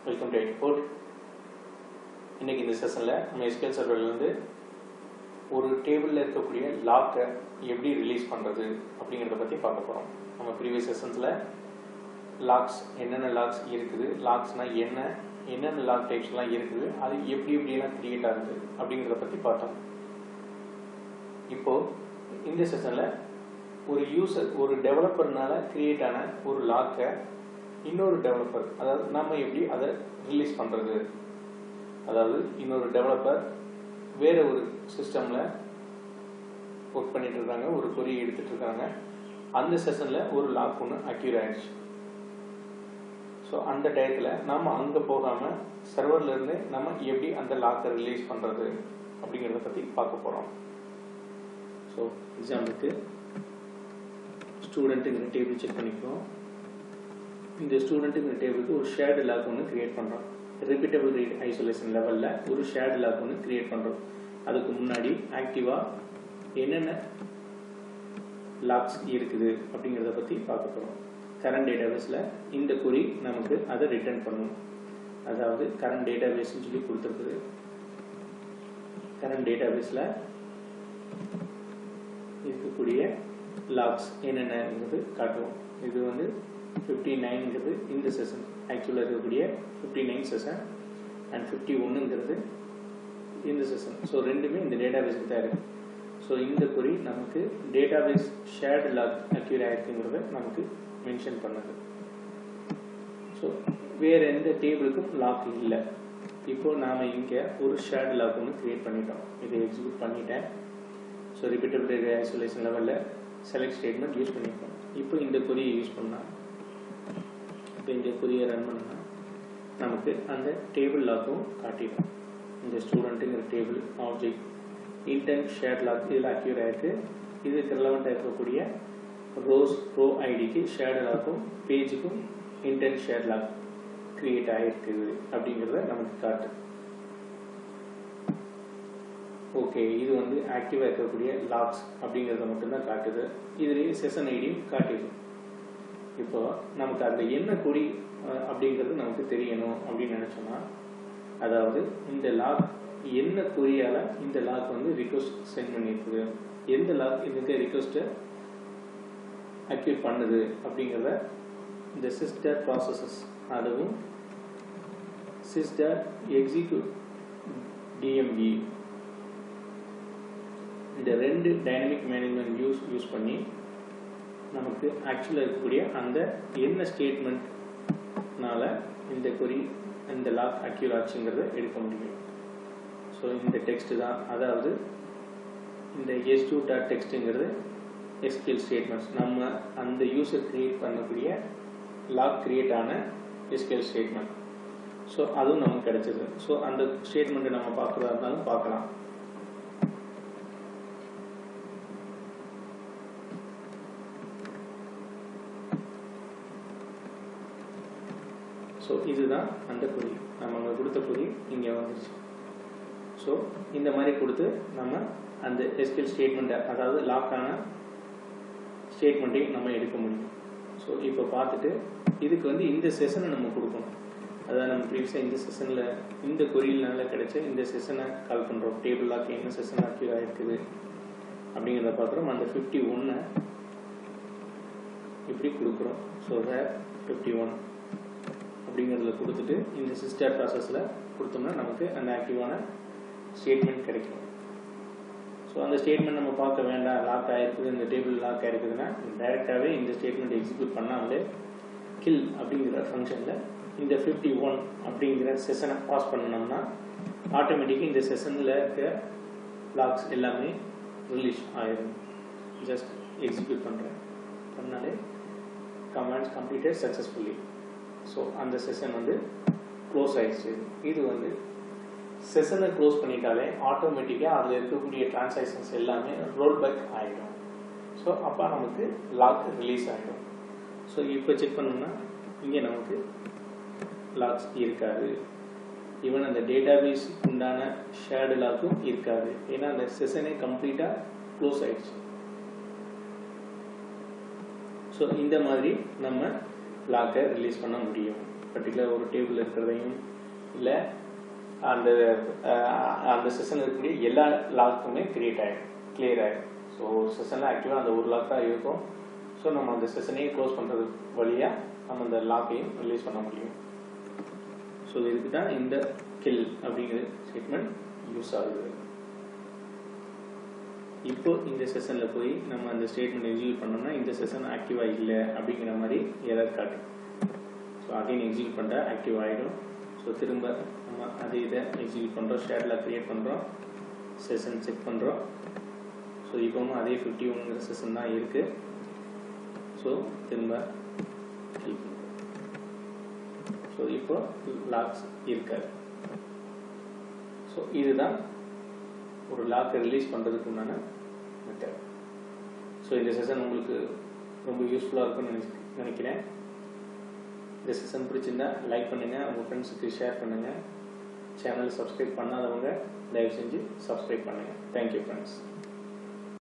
Welcome to export. இன்றைக்கி இந்த செஷனில் நம்ம எஸ்கியூஎல் சர்வர்லேருந்து ஒரு டேபிளில் இருக்கக்கூடிய லாக்கை எப்படி ரிலீஸ் பண்ணுறது அப்படிங்கிறத பற்றி பார்க்க போகிறோம். நம்ம ப்ரீவியஸ் செஷன்ஸில் லாக்ஸ் என்னென்ன லாக்ஸ் இருக்குது, லாக்ஸ்னால் என்னென்ன லாக் டைப்ஸ்லாம் இருக்குது, அது எப்படியெல்லாம் க்ரியேட் ஆகுது அப்படிங்கிறத பற்றி பார்த்தோம். இப்போது இந்த செஷனில் ஒரு டெவலப்பர்னால க்ரியேட் ஆன ஒரு லாக்கை இன்னொரு டெவலப்பர், அதாவது நம்ம எப்படி அதை ரிலீஸ் பண்ணுறது, அதாவது இன்னொரு டெவலப்பர் வேறு ஒரு சிஸ்டமில் ஒர்க் பண்ணிட்டு இருக்காங்க, ஒரு கொரி எடுத்துகிட்டு இருக்காங்க. அந்த செஷனில் ஒரு லாக் ஒன்று அக்யூர் ஆகிடுச்சு. ஸோ அந்த டயத்தில் நம்ம அங்கே போகாமல் சர்வர்லேருந்து நம்ம எப்படி அந்த லாக்கை ரிலீஸ் பண்ணுறது அப்படிங்கிறத பற்றி பார்க்க போகிறோம். ஸோ எக்ஸாம்பிளுக்கு ஸ்டூடெண்ட்டுங்கிற டேபிள் செக் பண்ணிக்குவோம். இந்த ஸ்டூடெண்ட்டுங்கிற டேபிளுக்கு ஒரு ஷேர்டு லாக் ஒன்று கிரியேட் பண்ணுறோம். ரிப்பீட்டபிள் ரீட் ஐசோலேஷன் லெவலில் ஒரு ஷேர்டு லாக் ஒன்று கிரியேட் பண்ணுறோம். அதுக்கு முன்னாடி ஆக்டிவாக என்னென்ன லாக்ஸ் இருக்குது அப்படிங்கிறத பற்றி பார்க்க போகிறோம். கரண்ட் டேட்டாபேஸில் இந்த கொரி நமக்கு அதை ரிட்டர்ன் பண்ணணும். அதாவது கரண்ட் டேட்டாபேஸ்ன்னு சொல்லி கொடுத்துருக்குது. கரண்ட் டேட்டாபேஸில் இருக்கக்கூடிய லாக்ஸ் என்னென்னங்கிறது காட்டுவோம். இது வந்து 59ங்கிறது இந்த செஷன், ஆக்சுவலாக இருக்கக்கூடிய 59 செஷன், அண்ட் 51ங்கிறது இந்த செஷன். ஸோ ரெண்டுமே இந்த டேட்டாபேஸுக்கு தான் இருக்குது. ஸோ இந்த கொரி நமக்கு டேட்டாபேஸ் ஷேர்டு லாக் அக்யூர் ஆகிருக்குங்கிறத நமக்கு மென்ஷன் பண்ணுது. ஸோ வேறு எந்த டேபிளுக்கும் லாக் இல்லை. இப்போது நாம் இங்கே ஒரு ஷேர்டு லாக் ஒன்று க்ரியேட் பண்ணிட்டோம். இதை எக்ஸிக்யூட் பண்ணிட்டேன். ஸோ ரிப்பீட்டபிள் ஐசோலேஷன் லெவலில் செலக்ட் ஸ்டேட்மெண்ட் யூஸ் பண்ணியிருக்கோம். இப்போ இந்த கொரியை யூஸ் பண்ணால், இப்போ இந்த கொரியை ரன் பண்ணால் நமக்கு அந்த டேபிள் லாக்கும் காட்டிடும். இந்த ஸ்டூடெண்ட்டுங்கிற table object intent shared lock இதில் அக்யூர் ஆகிருக்கு. இதுக்கு ரெலவெண்ட்டாக இருக்கக்கூடிய ரோ ஐடிக்கு ஷேர்டு லாக்கும் பேஜுக்கும் இன்டென்ட் ஷேர்ட் லாக் கிரியேட் ஆகிருக்குது அப்படிங்கிறத நமக்கு காட்டு. ஓகே, இது வந்து ஆக்டிவாக இருக்கக்கூடிய லாக்ஸ் அப்படிங்கிறத மட்டும்தான் காட்டுது. இதுலேயே செஷன் ஐடியும் காட்டிடும். இப்போ நமக்கு அதில் என்ன கொரி அப்படிங்கிறது நமக்கு தெரியணும் அப்படின்னு நினச்சோம்னா, அதாவது இந்த லாக் என்ன கொரியால் இந்த லாக் வந்து ரிக்வஸ்ட் சென்ட் பண்ணியிருக்குது, எந்த லாக் இதுக்கு ரிக்வஸ்ட்டை அக்யூர் பண்ணுது அப்படிங்கிறத இந்த சிஸ்டர் ப்ராசஸஸ், அதுவும் சிஸ்டர் எக்ஸிக்யூட் டிஎம்இ, இந்த ரெண்டு டைனமிக் மேனேஜ்மெண்ட் யூஸ் பண்ணி நமக்கு ஆக்சுவலாக இருக்கக்கூடிய அந்த என்ன ஸ்டேட்மெண்ட்னால இந்த கொரி இந்த லாக் அக்யூர் ஆச்சுங்கிறத எடுக்க முடியும். ஸோ இந்த டெக்ஸ்ட்டு தான், அதாவது இந்த s2.txt SQL ஸ்டேட்மெண்ட்ஸ், நம்ம அந்த யூசர் கிரியேட் பண்ணக்கூடிய லாக் கிரியேட் ஆன SQL ஸ்டேட்மெண்ட். ஸோ அதுவும் நமக்கு கிடைச்சது. ஸோ அந்த ஸ்டேட்மெண்ட்டை நம்ம பார்க்குறதா இருந்தாலும் பார்க்கலாம். ஸோ இதுதான் அந்த கொரி, நம்ம அங்கே கொடுத்த கொரி இங்கே வந்துருச்சு. ஸோ இந்த மாதிரி கொடுத்து நம்ம அந்த SQL ஸ்டேட்மெண்ட்டை, அதாவது லாக்கான ஸ்டேட்மெண்ட்டையும் நம்ம எடுக்க முடியும். ஸோ இப்போ பார்த்துட்டு இதுக்கு வந்து இந்த செஷனை நம்ம கொடுக்கணும். அதாவது நம்ம ப்ரீவியஸாக இந்த செஷனில் இந்த கொரியினால கிடைச்ச இந்த செஷனை கால் பண்ணுறோம். டேபிள் லாக் என்ன செஷன் அக்யூர் ஆகிருக்குது அப்படிங்கிறத பார்க்குறோம். அந்த 51 இப்படி கொடுக்குறோம். ஸோ 51 அப்படிங்கிறதுல கொடுத்துட்டு இந்த சிஸ்டர் ப்ராசஸில் கொடுத்தோம்னா நமக்கு அந்த ஆக்டிவான ஸ்டேட்மெண்ட் கிடைக்கும். ஸோ அந்த ஸ்டேட்மெண்ட் நம்ம பார்க்க வேண்டாம், லாக் ஆகிருக்குது, இந்த டேபிள் லாக் ஆகிருக்குதுன்னா டைரெக்டாகவே இந்த ஸ்டேட்மெண்ட் எக்ஸிக்யூட் பண்ணாமலே கில் அப்படிங்கிற ஃபங்க்ஷனில் இந்த 51 அப்படிங்கிற செஷனை பாஸ் பண்ணோம்னா ஆட்டோமேட்டிக்காக இந்த செஷனில் இருக்க லாக்ஸ் எல்லாமே ரிலீஸ் ஆகிடும். ஜஸ்ட் எக்ஸிக்யூட் பண்ணாலே கமாண்ட்ஸ் கம்ப்ளீட்டட் சக்ஸஸ்ஃபுல்லி. ஸோ அந்த செஷன் வந்து க்ளோஸ் ஆகிடுச்சு. இது வந்து செஷனை க்ளோஸ் பண்ணிட்டாலே ஆட்டோமேட்டிக்காக அதில் இருக்கக்கூடிய டிரான்சாக்ஷன்ஸ் எல்லாமே ரோல் பேக் ஆகிடும். ஸோ அப்போ நமக்கு லாக் ரிலீஸ் ஆகிடும். ஸோ இப்போ செக் பண்ணோம்னா இங்கே நமக்கு லாக்ஸ் இருக்காது. ஈவன் அந்த டேட்டாபேஸ் உண்டான ஷேர்டு லாக்கும் இருக்காது. ஏன்னா அந்த செஷனே கம்ப்ளீட்டாக க்ளோஸ் ஆகிடுச்சு. ஸோ இந்த மாதிரி நம்ம லாக்கை ரிலீஸ் பண்ண முடியும். பர்டிகுலர் ஒரு டேபிள் இருக்கிறதையும் இல்லை அந்த அந்த செஷன் இருக்கக்கூடிய எல்லா லாக்குமே கிரியேட் ஆகிடும், கிளியர் ஆகிடும். ஸோ ஒரு செஷனில் ஆக்டிவாக அந்த ஒரு லாக் தான் இருக்கும். ஸோ நம்ம அந்த செஷனையும் க்ளோஸ் பண்ணுறது வழியாக நம்ம அந்த லாக்கையும் ரிலீஸ் பண்ண முடியும். ஸோ இதுக்கு தான் இந்த கில் அப்படிங்கிற ஸ்டேட்மெண்ட் யூஸ் ஆகுது. இப்போ இந்த செஷனில் போய் நம்ம அந்த ஸ்டேட்மெண்ட் எக்ஸிக்யூட் பண்ணோம்னா இந்த செஷன் ஆக்டிவாக இல்லை அப்படிங்கிற மாதிரி எரர் காட்டும். ஸோ அகைன் எக்ஸிக்யூட் பண்ணுற ஆக்டிவ் ஆகிடும். ஸோ திரும்ப நம்ம அதே இதை எக்ஸிக்யூட் பண்ணுறோம், ஷேரில் க்ரியேட் பண்ணுறோம், செஷன் செக் பண்ணுறோம். ஸோ இப்போவும் அதே 51ங்கிற செஷன் தான் இருக்குது. ஸோ திரும்ப கில் பண்ணுறோம். ஸோ இப்போ லாக்ஸ் இருக்காது. ஸோ இதுதான் ஒரு லாக்கை ரிலீஸ் பண்ணுறதுக்கு உண்டான மெத்தட். ஸோ இந்த செஷன் உங்களுக்கு ரொம்ப யூஸ்ஃபுல்லாக இருக்கும்னு நினைக்கிறேன். இந்த செஷன் பிடிச்சிருந்தா லைக் பண்ணுங்கள், உங்கள் ஃப்ரெண்ட்ஸுக்கு ஷேர் பண்ணுங்கள். சேனல் சப்ஸ்கிரைப் பண்ணாதவங்க தயவு செஞ்சு சப்ஸ்கிரைப் பண்ணுங்கள். Thank you friends.